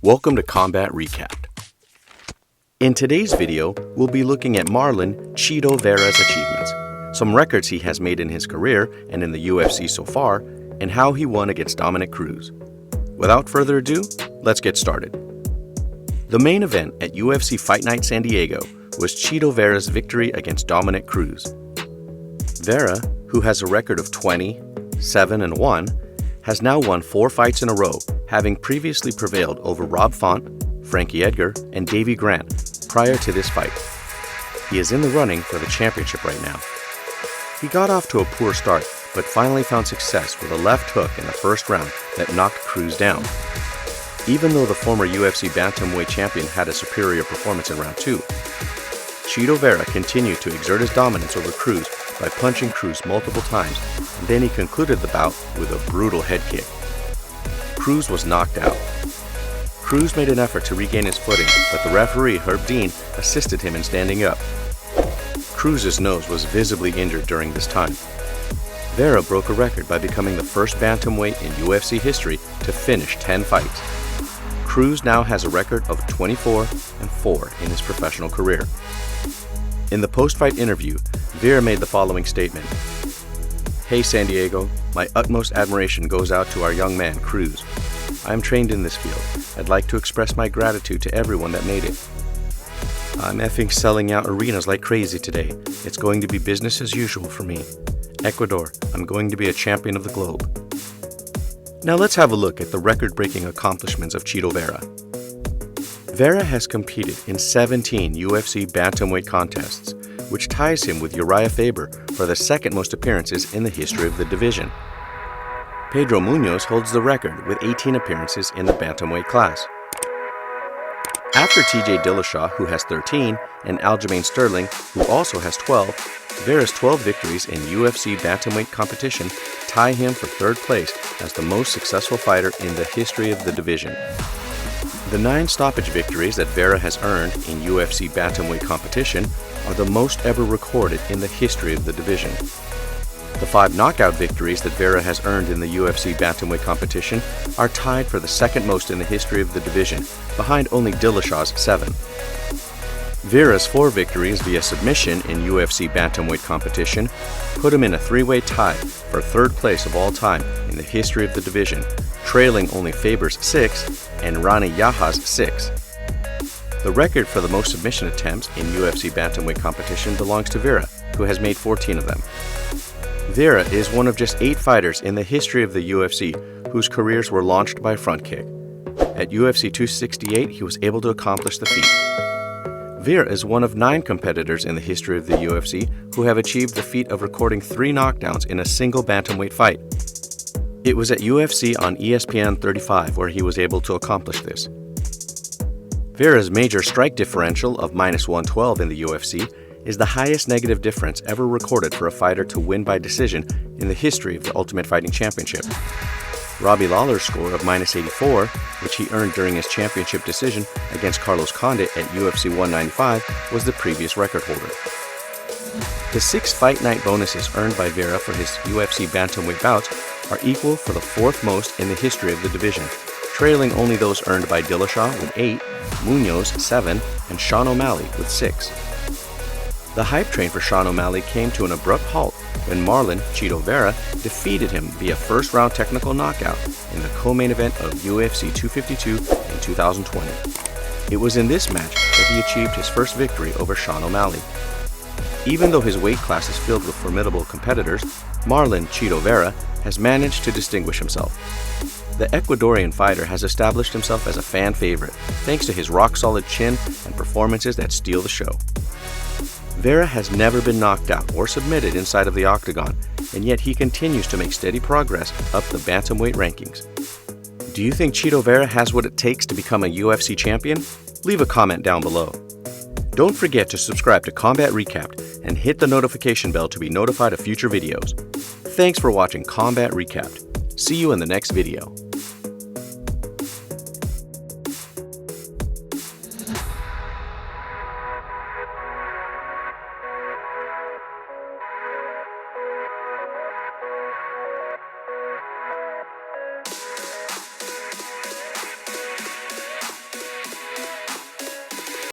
Welcome to Combat Recapped. In today's video, we'll be looking at Marlon "CHITO VERA's achievements, some records he has made in his career and in the UFC so far, and how he won against Dominick Cruz. Without further ado, let's get started. The main event at UFC Fight Night San Diego was CHITO VERA's victory against Dominick Cruz. Vera, who has a record of 20, 7, and 1, has now won 4 fights in a row, having previously prevailed over Rob Font, Frankie Edgar, and Davey Grant prior to this fight. He is in the running for the championship right now. He got off to a poor start, but finally found success with a left hook in the first round that knocked Cruz down. Even though the former UFC bantamweight champion had a superior performance in round 2, CHITO VERA continued to exert his dominance over Cruz by punching Cruz multiple times, and then he concluded the bout with a brutal head kick. Cruz was knocked out. Cruz made an effort to regain his footing, but the referee, Herb Dean, assisted him in standing up. Cruz's nose was visibly injured during this time. Vera broke a record by becoming the first bantamweight in UFC history to finish 10 fights. Cruz now has a record of 24-4 in his professional career. In the post-fight interview, Vera made the following statement. "Hey San Diego, my utmost admiration goes out to our young man, Cruz. I am trained in this field. I'd like to express my gratitude to everyone that made it. I'm effing selling out arenas like crazy today. It's going to be business as usual for me. Ecuador, I'm going to be a champion of the globe." Now let's have a look at the record-breaking accomplishments of CHITO VERA. Vera has competed in 17 UFC bantamweight contests, which ties him with Urijah Faber for the second most appearances in the history of the division. Pedro Munhoz holds the record with 18 appearances in the bantamweight class. After TJ Dillashaw, who has 13, and Aljamain Sterling, who also has 12, Vera's 12 victories in UFC bantamweight competition tie him for third place as the most successful fighter in the history of the division. The 9 stoppage victories that Vera has earned in UFC bantamweight competition are the most ever recorded in the history of the division. The 5 knockout victories that Vera has earned in the UFC bantamweight competition are tied for the second most in the history of the division, behind only Dillashaw's 7. Vera's 4 victories via submission in UFC bantamweight competition put him in a 3-way tie for third place of all time in the history of the division, trailing only Faber's 6 and Rani Yaha's 6. The record for the most submission attempts in UFC bantamweight competition belongs to Vera, who has made 14 of them. Vera is one of just 8 fighters in the history of the UFC whose careers were launched by a front kick. At UFC 268, he was able to accomplish the feat. Vera is one of 9 competitors in the history of the UFC who have achieved the feat of recording 3 knockdowns in a single bantamweight fight. It was at UFC on ESPN 35 where he was able to accomplish this. Vera's major strike differential of -112 in the UFC is the highest negative difference ever recorded for a fighter to win by decision in the history of the Ultimate Fighting Championship. Robbie Lawler's score of -84, which he earned during his championship decision against Carlos Condit at UFC 195, was the previous record holder. The 6 fight night bonuses earned by Vera for his UFC bantamweight bouts are equal for the 4th most in the history of the division, trailing only those earned by Dillashaw with 8, Munhoz 7, and SEAN O Malley with 6. The hype train for SEAN O Malley came to an abrupt halt when Marlon "CHITO VERA defeated him via first-round technical knockout in the co-main event of UFC 252 in 2020. It was in this match that he achieved his first victory over SEAN O Malley. Even though his weight class is filled with formidable competitors, Marlon "CHITO VERA has managed to distinguish himself. The Ecuadorian fighter has established himself as a fan favorite thanks to his rock-solid chin and performances that steal the show. Vera has never been knocked out or submitted inside of the octagon, and yet he continues to make steady progress up the bantamweight rankings. Do you think CHITO VERA has what it takes to become a UFC champion? Leave a comment down below. Don't forget to subscribe to Combat Recapped and hit the notification bell to be notified of future videos. Thanks for watching Combat Recapped. See you in the next video.